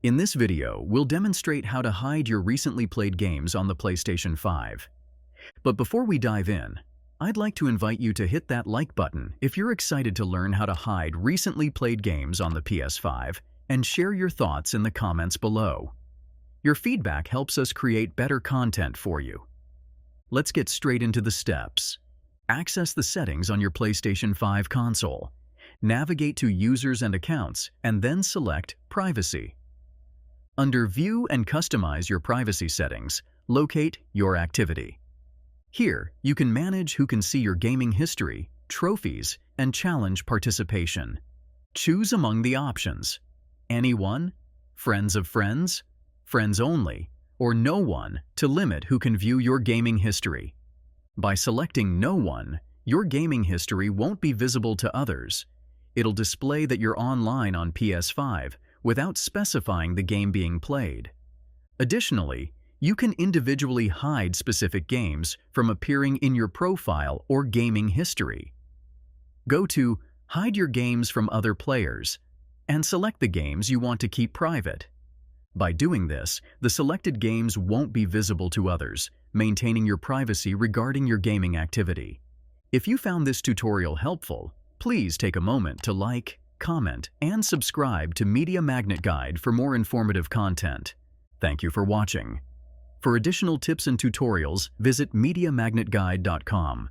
In this video, we'll demonstrate how to hide your recently played games on the PlayStation 5. But before we dive in, I'd like to invite you to hit that like button if you're excited to learn how to hide recently played games on the PS5 and share your thoughts in the comments below. Your feedback helps us create better content for you. Let's get straight into the steps. Access the settings on your PlayStation 5 console. Navigate to Users and Accounts and then select Privacy. Under View and Customize your privacy settings, locate Your Activity. Here, you can manage who can see your gaming history, trophies, and challenge participation. Choose among the options: Anyone, Friends of Friends, Friends Only, or No One to limit who can view your gaming history. By selecting No One, your gaming history won't be visible to others. It'll display that you're online on PS5 without specifying the game being played. Additionally, you can individually hide specific games from appearing in your profile or gaming history. Go to Hide Your Games from Other Players and select the games you want to keep private. By doing this, the selected games won't be visible to others, maintaining your privacy regarding your gaming activity. If you found this tutorial helpful, please take a moment to like, comment, and subscribe to Media Magnet Guide for more informative content. Thank you for watching. For additional tips and tutorials, visit mediamagnetguide.com.